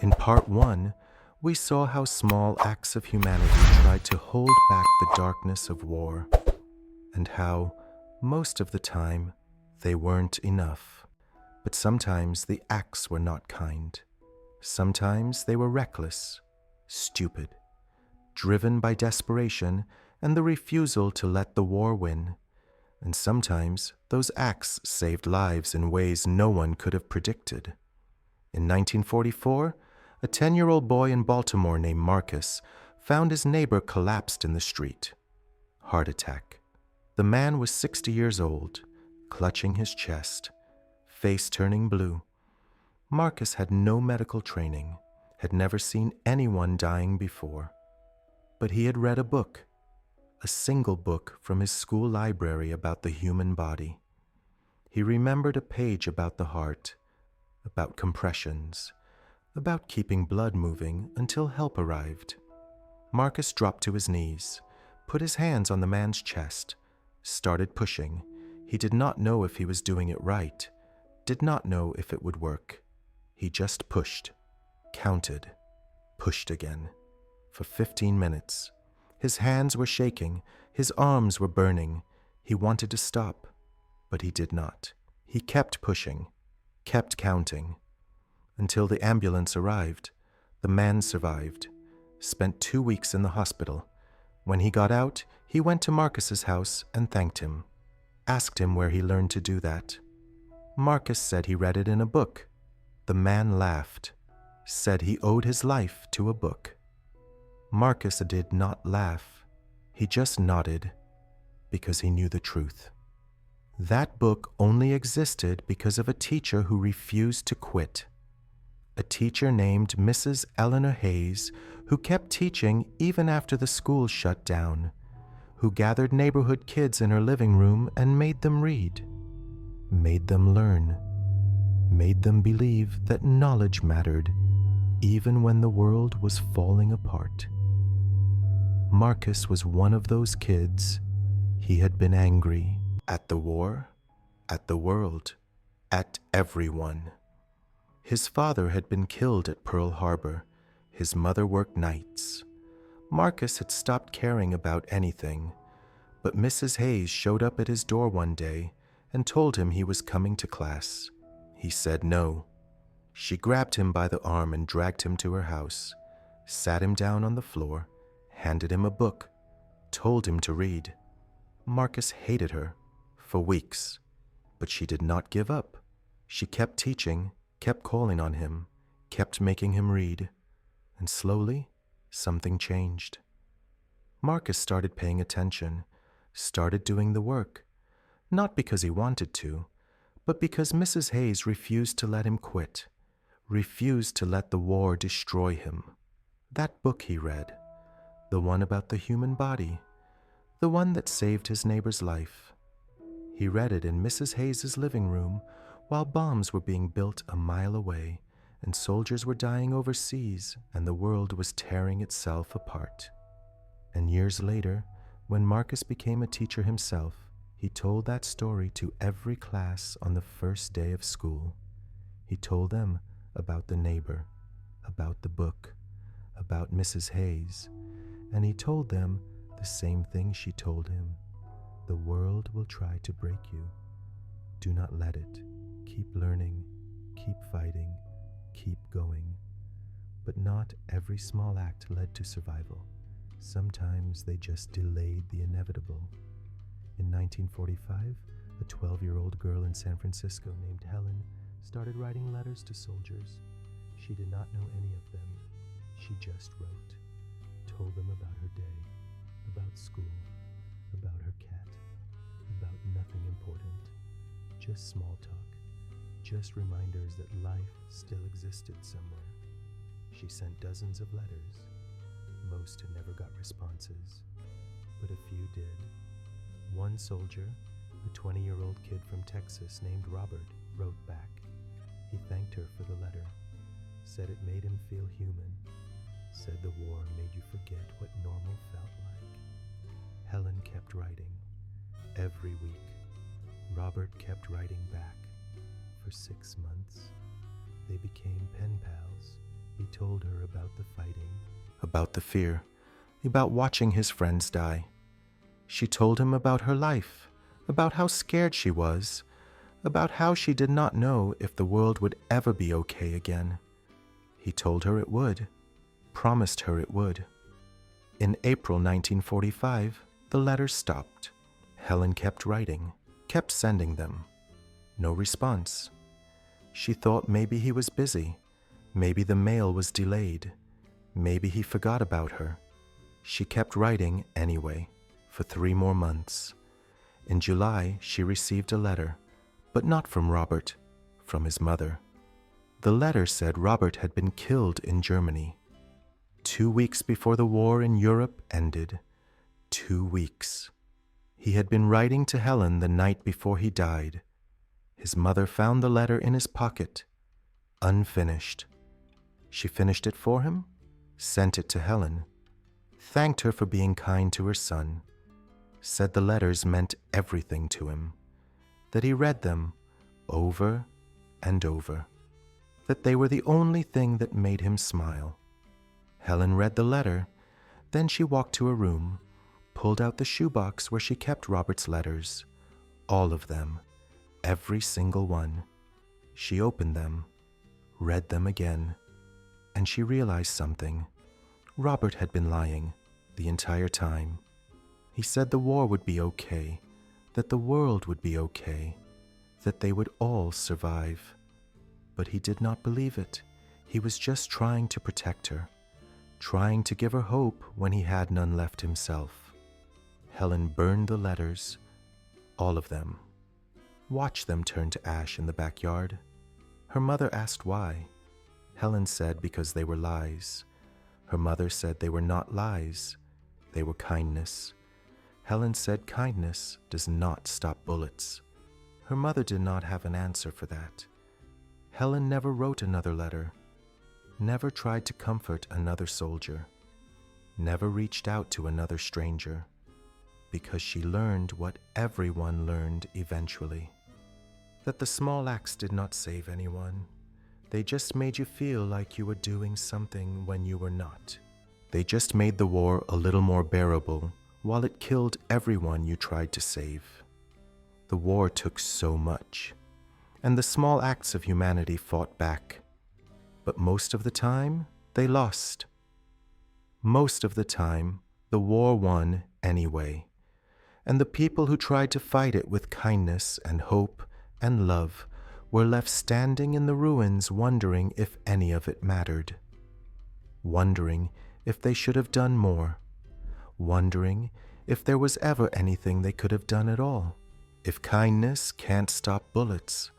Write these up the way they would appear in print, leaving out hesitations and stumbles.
In part one, we saw how small acts of humanity tried to hold back the darkness of war, and how, most of the time, they weren't enough. But sometimes the acts were not kind. Sometimes they were reckless, stupid, driven by desperation and the refusal to let the war win. And sometimes those acts saved lives in ways no one could have predicted. In 1944, a 10-year-old boy in Baltimore named Marcus found his neighbor collapsed in the street. Heart attack. The man was 60 years old, clutching his chest, face turning blue. Marcus had no medical training, had never seen anyone dying before. But he had read a book, a single book from his school library about the human body. He remembered a page about the heart, about compressions, about keeping blood moving until help arrived. Marcus dropped to his knees, put his hands on the man's chest, started pushing. He did not know if he was doing it right, did not know if it would work. He just pushed, counted, pushed again. For 15 minutes. His hands were shaking, his arms were burning. He wanted to stop, but he did not. He kept pushing, kept counting, until the ambulance arrived. The man survived, spent 2 weeks in the hospital. When he got out, he went to Marcus's house and thanked him, asked him where he learned to do that. Marcus said he read it in a book. The man laughed, said he owed his life to a book. Marcus did not laugh. He just nodded because he knew the truth. That book only existed because of a teacher who refused to quit. A teacher named Mrs. Eleanor Hayes, who kept teaching even after the school shut down, who gathered neighborhood kids in her living room and made them read, made them learn, made them believe that knowledge mattered, even when the world was falling apart. Marcus was one of those kids. He had been angry at the war, at the world, at everyone. His father had been killed at Pearl Harbor. His mother worked nights. Marcus had stopped caring about anything, but Mrs. Hayes showed up at his door one day and told him he was coming to class. He said no. She grabbed him by the arm and dragged him to her house, sat him down on the floor, handed him a book, told him to read. Marcus hated her for weeks, but she did not give up. She kept teaching, kept calling on him, kept making him read, and slowly, something changed. Marcus started paying attention, started doing the work, not because he wanted to, but because Mrs. Hayes refused to let him quit, refused to let the war destroy him. That book he read, the one about the human body, the one that saved his neighbor's life. He read it in Mrs. Hayes's living room while bombs were being built a mile away and soldiers were dying overseas and the world was tearing itself apart. And years later, when Marcus became a teacher himself, he told that story to every class on the first day of school. He told them about the neighbor, about the book, about Mrs. Hayes, and he told them the same thing she told him. The world will try to break you. Do not let it. Keep learning, keep fighting, keep going. But not every small act led to survival. Sometimes they just delayed the inevitable. In 1945, a 12-year-old girl in San Francisco named Helen started writing letters to soldiers. She did not know any of them. She just wrote, told them about her day, about school, about her cat, about nothing important, just small talk, just reminders that life still existed somewhere. She sent dozens of letters. Most had never got responses, but a few did. One soldier, a 20-year-old kid from Texas named Robert, wrote back. He thanked her for the letter, said it made him feel human, said the war made you forget what normal felt like. Helen kept writing. Every week, Robert kept writing back. For 6 months, they became pen pals, He told her about the fighting, about the fear, about watching his friends die. She told him about her life, about how scared she was, about how she did not know if the world would ever be okay again. He told her it would, promised her it would. In April 1945, the letters stopped. Helen kept writing, kept sending them. No response. She thought maybe he was busy, maybe the mail was delayed, maybe he forgot about her. She kept writing anyway, for 3 more months. In July, she received a letter, but not from Robert, from his mother. The letter said Robert had been killed in Germany. 2 weeks before the war in Europe ended. 2 weeks. He had been writing to Helen the night before he died. His mother found the letter in his pocket, unfinished. She finished it for him, sent it to Helen, thanked her for being kind to her son, said the letters meant everything to him, that he read them over and over, that they were the only thing that made him smile. Helen read the letter, then she walked to her room, pulled out the shoebox where she kept Robert's letters, all of them, every single one. She opened them, read them again, and she realized something. Robert had been lying the entire time. He said the war would be okay, that the world would be okay, that they would all survive. But he did not believe it. He was just trying to protect her, trying to give her hope when he had none left himself. Helen burned the letters, all of them. Watched them turn to ash in the backyard. Her mother asked why. Helen said because they were lies. Her mother said they were not lies, they were kindness. Helen said kindness does not stop bullets. Her mother did not have an answer for that. Helen never wrote another letter, never tried to comfort another soldier, never reached out to another stranger, because she learned what everyone learned eventually, that the small acts did not save anyone. They just made you feel like you were doing something when you were not. They just made the war a little more bearable while it killed everyone you tried to save. The war took so much, and the small acts of humanity fought back. But most of the time, they lost. Most of the time, the war won anyway. And the people who tried to fight it with kindness and hope and love were left standing in the ruins wondering if any of it mattered. Wondering if they should have done more. Wondering if there was ever anything they could have done at all. If kindness can't stop bullets,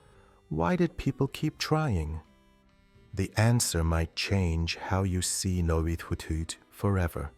why did people keep trying? The answer might change how you see Novitude forever.